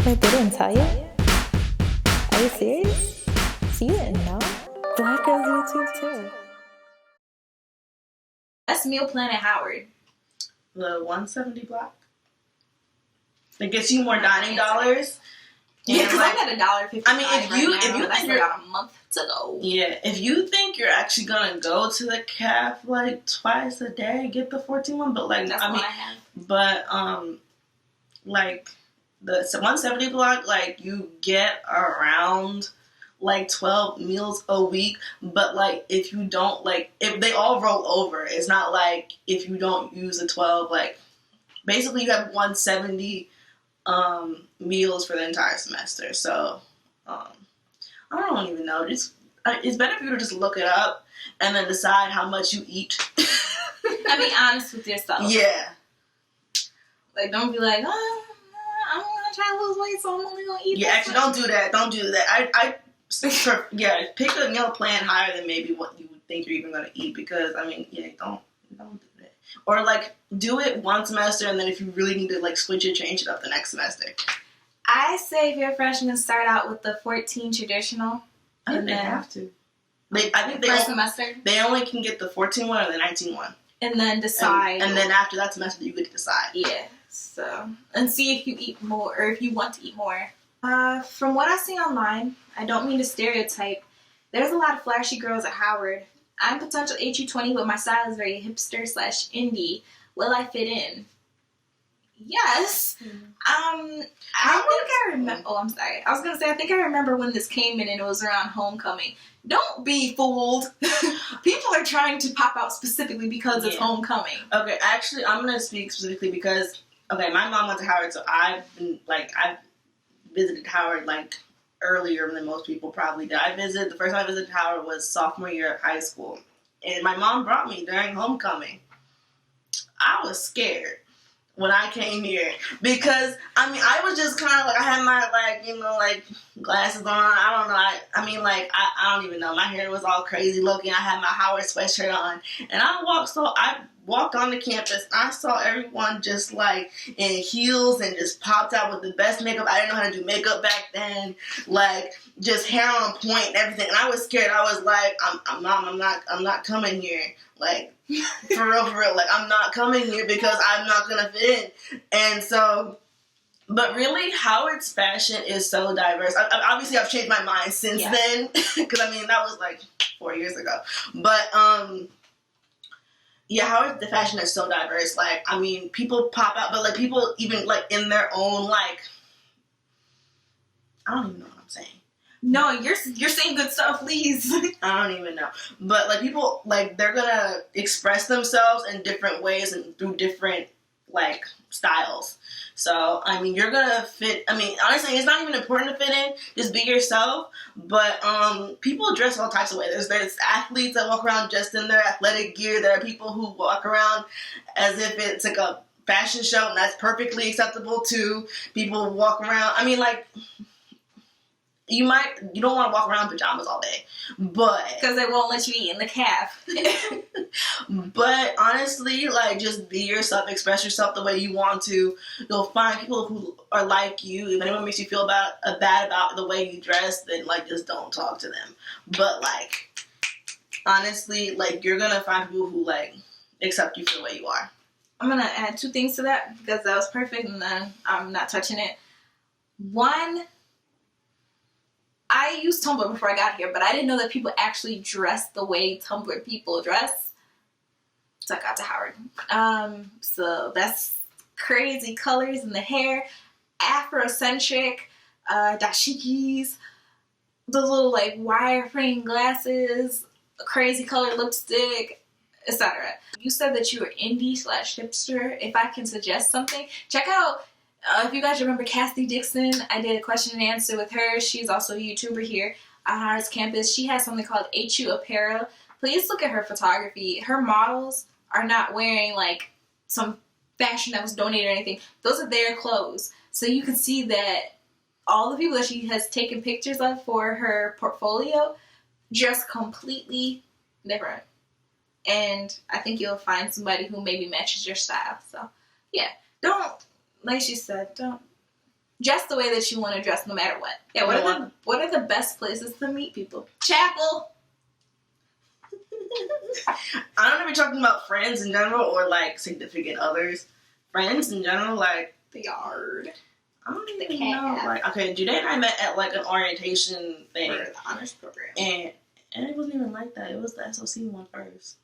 Wait, they didn't tell you? Are you serious? So you didn't know? Black girls YouTube too. Best meal plan at Howard. The 170 block. It gets you more dining dollars. Yeah, because I'm at $1.55. I mean, if you think you're got a month to go. Yeah, if you think you're actually gonna go to the caf like twice a day, get the 14 one. But like, That's I mean, what I have. but like the 170 block, like you get around like 12 meals a week. But like, if you don't like, if they all roll over, it's not like if you don't use the 12, like basically you have 170 meals for the entire semester. So I don't even know. It's better for you to just look it up and then decide how much you eat. And be honest with yourself. Yeah. Like, don't be like, oh, I'm gonna try to lose weight, so I'm only gonna eat. Yeah, actually, don't do that. Don't do that. Pick a meal plan higher than maybe what you would think you're even gonna eat, because I mean, yeah, don't do that. Or like, do it one semester, and then if you really need to like switch it, change it up the next semester. I say if you're a freshman, start out with the 14 traditional. I think they have to. I think first semester. They only can get the 14 one or the 19 one. And then decide. And then after that semester, you get to decide. Yeah. So, and see if you eat more, or if you want to eat more. From what I see online, I don't mean to stereotype, there's a lot of flashy girls at Howard. I'm potential HU20, but my style is very hipster / indie. Will I fit in? Yes. I think I remember. Oh, I'm sorry. I was gonna say I think I remember when this came in, and it was around homecoming. Don't be fooled. People are trying to pop out specifically because it's homecoming. Okay, actually, I'm gonna speak specifically because my mom went to Howard, so I've visited Howard like earlier than most people probably did. The first time I visited Howard was sophomore year of high school, and my mom brought me during homecoming. I was scared when I came here, because I mean, I was just kind of like, I had my like glasses on. I don't know. I don't even know. My hair was all crazy looking. I had my Howard sweatshirt on, and I walked on the campus. I saw everyone just like in heels and just popped out with the best makeup. I didn't know how to do makeup back then. Like, just hair on point and everything. And I was scared. I was like, Mom, I'm not coming here. Like, for real. Like, I'm not coming here because I'm not gonna fit in. And so, but really, Howard's fashion is so diverse. Obviously, I've changed my mind since then, because I mean, that was like 4 years ago. But Howard's the fashion is so diverse. Like, I mean, people pop out, but like people even like in their own like, I don't even know what I'm saying. No, you're saying good stuff, please. I don't even know. But like people, like, they're gonna express themselves in different ways and through different like styles. So I mean, you're gonna fit. I mean, honestly, it's not even important to fit in. Just be yourself. But people dress all types of ways. There's athletes that walk around just in their athletic gear. There are people who walk around as if it's like a fashion show, and that's perfectly acceptable too. People walk around. I mean, like, you don't want to walk around in pajamas all day, but because they won't let you eat in the caf. But honestly, like, just be yourself, express yourself the way you want to. You'll find people who are like you. If anyone makes you feel bad about the way you dress, then like, just don't talk to them. But like, honestly, like, you're gonna find people who like accept you for the way you are. I'm gonna add 2 things to that, because that was perfect, and then I'm not touching it. One, I used Tumblr before I got here, but I didn't know that people actually dress the way Tumblr people dress. So I got to Howard. So that's crazy colors in the hair, Afrocentric, dashikis, those little like wireframe glasses, crazy colored lipstick, etc. You said that you were indie / hipster. If I can suggest something, check out. If you guys remember Cassie Dixon, I did a question and answer with her. She's also a YouTuber here on Howard's campus. She has something called HU Apparel. Please look at her photography. Her models are not wearing like some fashion that was donated or anything. Those are their clothes. So you can see that all the people that she has taken pictures of for her portfolio, just completely different. And I think you'll find somebody who maybe matches your style. So yeah, don't. Like she said, don't dress the way that you want to dress, no matter what. Yeah. What are the best places to meet people? Chapel. I don't know if you're talking about friends in general or like significant others. Friends in general, like The yard. I don't even know. Like, okay, Juday and I met at like an orientation thing For the honors program, and it wasn't even like that. It was the SOC one first.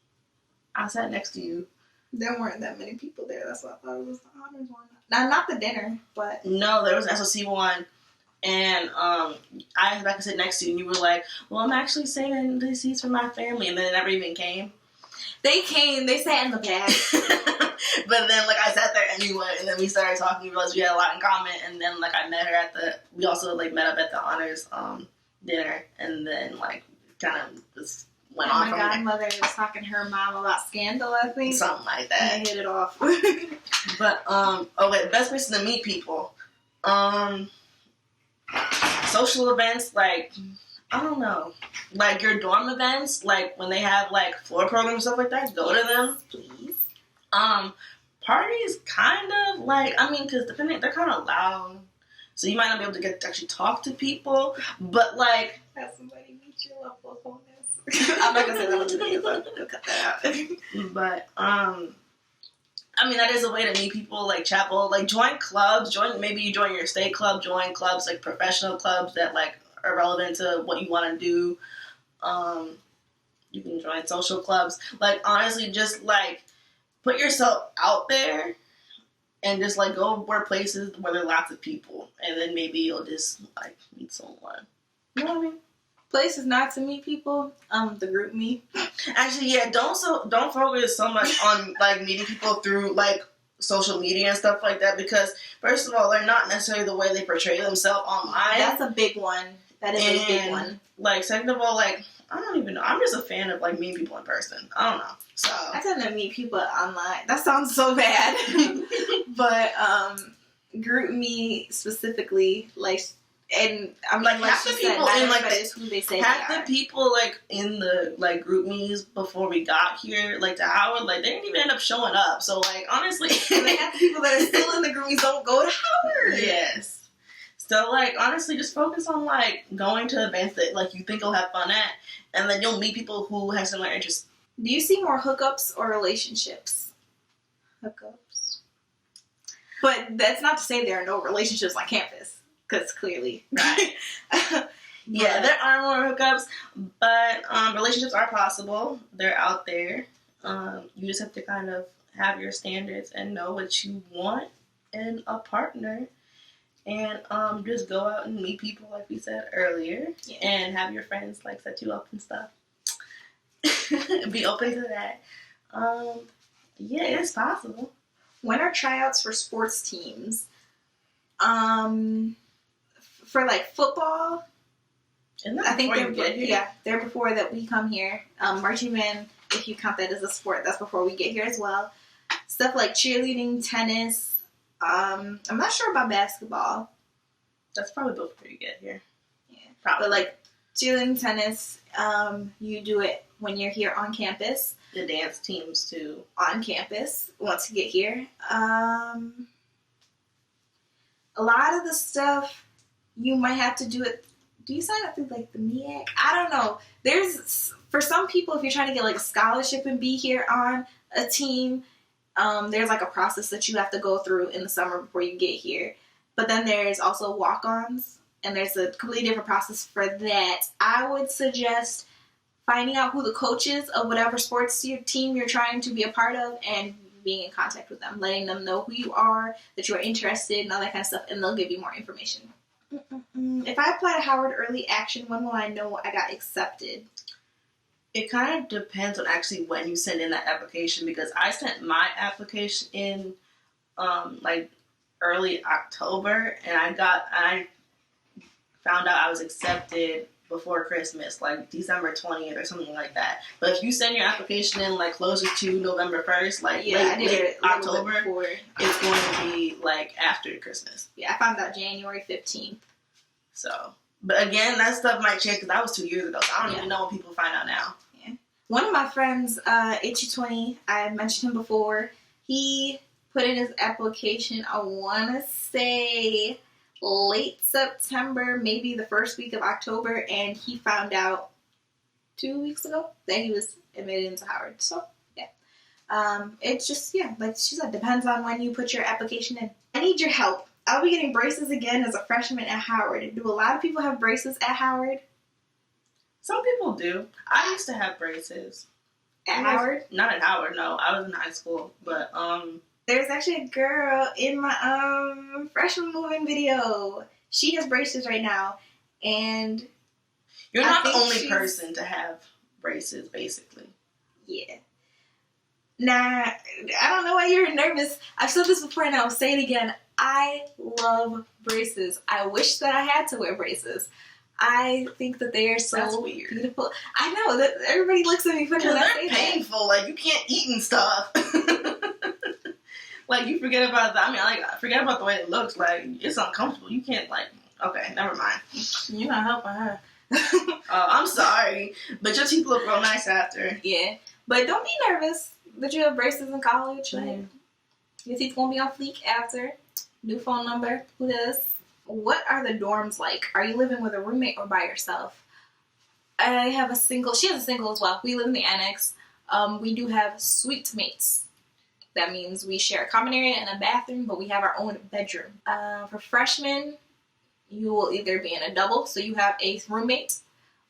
I sat next to you. there weren't that many people there. That's why I thought it was the honors one. Not the dinner, but No, there was an SOC one, and I had back to sit next to you, and you were like, "Well, I'm actually saving these seats for my family," and then it never even came. they came. They sat in the back. But then, like, I sat there anyway, and then we started talking. We realized we had a lot in common, and then, like, I met her we also, like, met up at the honors dinner, and then, like, kind of just went on from My there. godmother was talking to her mom about Scandal, I think. Something like And that. they hit it off. But, okay, best places to meet people. Social events, like, I don't know. Like, your dorm events, like, when they have, like, floor programs and stuff like that, go to them. Please. Parties, kind of, like, I mean, because they're kind of loud. So you might not be able to get to actually talk to people. But, like, Have somebody meet you up on this. I'm not going to say that on the video, but we'll cut that out. but, I mean, that is a way to meet people, like, chapel. Like, join clubs. Maybe you join your state club. Join clubs, like, professional clubs that, like, are relevant to what you want to do. You can join social clubs. Like, honestly, just, like, put yourself out there and just, like, go where places where there are lots of people. And then maybe you'll just, like, meet someone. You know what I mean? Places not to meet people, the group me. Actually, yeah, don't focus so much on, like, meeting people through, like, social media and stuff like that, because, first of all, they're not necessarily the way they portray themselves online. That's a big one. That is a big one. Like, second of all, like, I don't even know. I'm just a fan of, like, meeting people in person. I don't know. So I tend to meet people online. That sounds so bad. But group me specifically, like, and I mean, like, like half she the said, people not in, like, everybody is who they say half they the are. people, like, in the, like, group me's before we got here, like, to Howard, like, they didn't even end up showing up. So, like, honestly. And then half the people that are still in the group don't go to Howard. Yes. So, like, honestly, just focus on, like, going to events that, like, you think you'll have fun at, and then you'll meet people who have similar interests. Do you see more hookups or relationships? Hookups. But that's not to say there are no relationships on campus, because clearly. Right. Yeah, there are more hookups, but relationships are possible. They're out there. You just have to kind of have your standards and know what you want in a partner. And just go out and meet people, like we said earlier, and have your friends, like, set you up and stuff. Be open to that. Yeah, it's possible. When are tryouts for sports teams? For, like, football, I think they're before that we come here. Marching band, if you count that as a sport, that's before we get here as well. Stuff like cheerleading, tennis. I'm not sure about basketball. That's probably before you get here. Yeah. Probably. But, like, cheerleading, tennis, you do it when you're here on campus. The dance teams, too. On campus, once you get here. A lot of the stuff, you might have to do it. Do you sign up through, like, the MEAC? I don't know. For some people, if you're trying to get, like, a scholarship and be here on a team, there's, like, a process that you have to go through in the summer before you get here. But then there's also walk-ons, and there's a completely different process for that. I would suggest finding out who the coach is of whatever sports team you're trying to be a part of and being in contact with them, letting them know who you are, that you're interested, and all that kind of stuff, and they'll give you more information. If I apply to Howard Early Action, when will I know I got accepted? It kind of depends on actually when you send in that application, because I sent my application in like early October, and I found out I was accepted before Christmas, like December 20th or something like that. But if you send your application in like closer to November 1st, like late October, it's going to be like after Christmas. Yeah, I found out January 15th. So, but again, that stuff might change because that was 2 years ago. So I don't even know what people find out now. Yeah. One of my friends, Pt3, I mentioned him before. He put in his application, I want to say late September, maybe the first week of October, and he found out 2 weeks ago that he was admitted into Howard. So, yeah. It's just, yeah, like she said, depends on when you put your application in. I need your help. I'll be getting braces again as a freshman at Howard. Do a lot of people have braces at Howard? Some people do. I used to have braces. At Howard? Not at Howard, no. I was in high school, but There's actually a girl in my freshman moving video. She has braces right now, and you're not the only person to have braces, basically. Yeah. Nah, I don't know why you're nervous. I've said this before and I'll say it again. I love braces. I wish that I had to wear braces. I think that they are so weird. Beautiful. I know that everybody looks at me funny when I say they're painful. Like, you can't eat and stuff. Like, you forget about that. I mean, I forget about the way it looks. Like, it's uncomfortable. You can't, like, okay, never mind. You're not helping her. I'm sorry, but your teeth look real nice after. Yeah, but don't be nervous that you have braces in college. Mm-hmm. Like, your teeth won't be on fleek after. New phone number. Who does? What are the dorms like? Are you living with a roommate or by yourself? I have a single. She has a single as well. We live in the annex. We do have suite mates. That means we share a common area and a bathroom, but we have our own bedroom. For freshmen, you will either be in a double, so you have a roommate,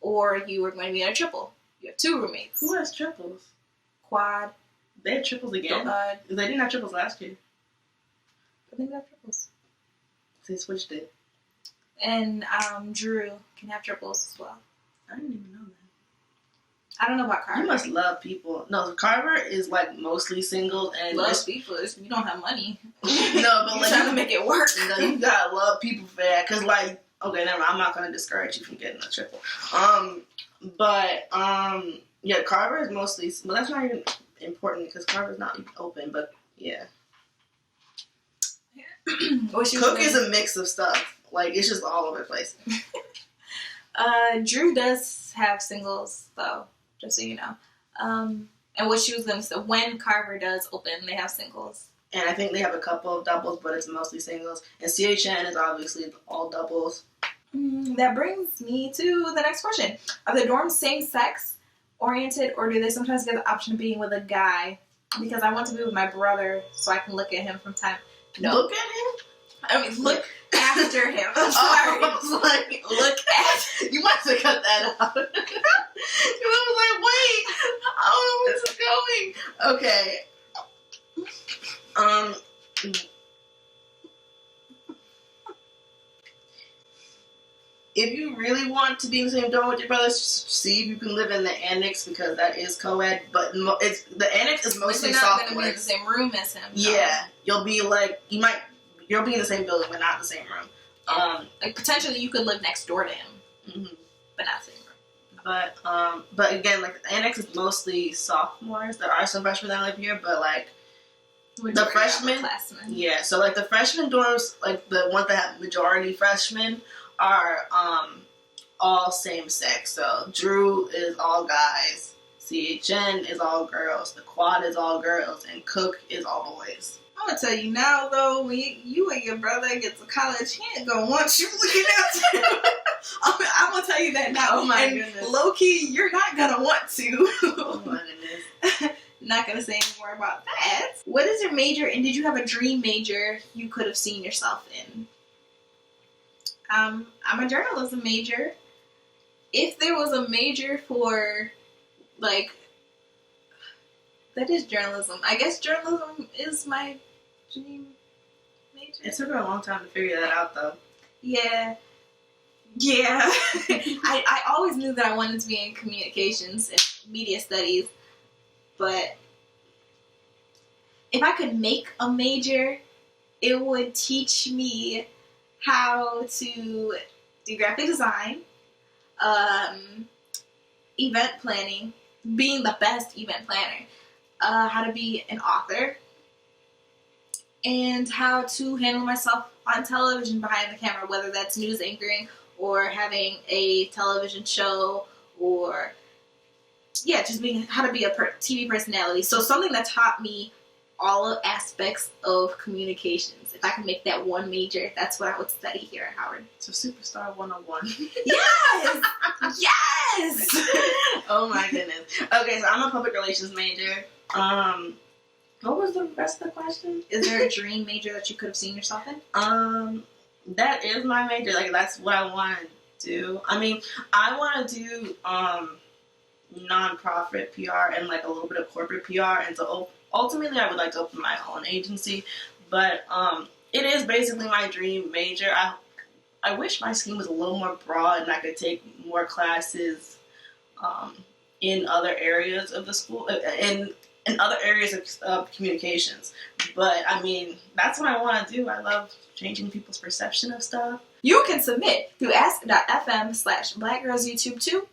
or you are going to be in a triple. You have 2 roommates. Who has triples? Quad. They had triples again? They didn't have triples last year. I think they have triples. They switched it. And Drew can have triples as well. I didn't even know that. I don't know about Carver. You must love people. No, Carver is like mostly single and love people. You don't have money. No, but you're like trying to make it work. No, you gotta love people for that. Cause like, okay, never mind. I'm not gonna discourage you from getting a triple. Yeah, Carver is mostly. Well, that's not even important because Carver's not open. But yeah. Cook is a mix of stuff. Like, it's just all over the place. Drew does have singles, though, just so you know. And what she was going to say, when Carver does open, they have singles. And I think they have a couple of doubles, but it's mostly singles. And CHN is obviously all doubles. That brings me to the next question. Are the dorms same-sex oriented, or do they sometimes get the option of being with a guy? Because I want to be with my brother so I can look at him from time. No. Look at him? I mean, look after him. I'm sorry. I was like, look at. You must have cut that out. I was like, wait, I don't know where this is going. Okay. If you really want to be in the same dorm with your brothers, see if you can live in the annex because that is co-ed. But the annex is mostly you're not going to sophomores. be in the same room as him. Yeah, you'll be like you'll be in the same building, but not in the same room. Like potentially, you could live next door to him, but not the same room. But again, like the annex is mostly sophomores. There are some freshmen that live here, but like the freshmen, yeah. So like the freshman dorms, like the ones that have majority freshmen, are all same sex. So Drew is all guys, CHN is all girls, the quad is all girls, and Cook is all boys. I'm gonna tell you now, though, when you and your brother get to college, he ain't gonna want you looking at him. I'm gonna tell you that now. Oh my goodness. Low key, you're not gonna want to. Oh my goodness. Not gonna say any more about that. What is your major, and did you have a dream major you could have seen yourself in? I'm a journalism major. If there was a major for, like, that is journalism. I guess journalism is my dream major. It took her a long time to figure that out, though. Yeah. I always knew that I wanted to be in communications and media studies, but if I could make a major, it would teach me how to do graphic design, event planning, being the best event planner, how to be an author, and how to handle myself on television behind the camera, whether that's news anchoring or having a television show, or just being how to be a TV personality. So something that taught me all aspects of communications. If I could make that one major, that's what I would study here at Howard. So Superstar 101. Yes! Yes! Oh my goodness. Okay, so I'm a public relations major. What was the rest of the question? Is there a dream major that you could have seen yourself in? That is my major. Like, that's what I want to do. I mean, I want to do nonprofit PR and like a little bit of corporate PR, and so ultimately I would like to open my own agency. But it is basically my dream major. I wish my scheme was a little more broad and I could take more classes in other areas of the school, in other areas of communications. But I mean, that's what I want to do. I love changing people's perception of stuff. You can submit through ask.fm/blackgirlsyoutube2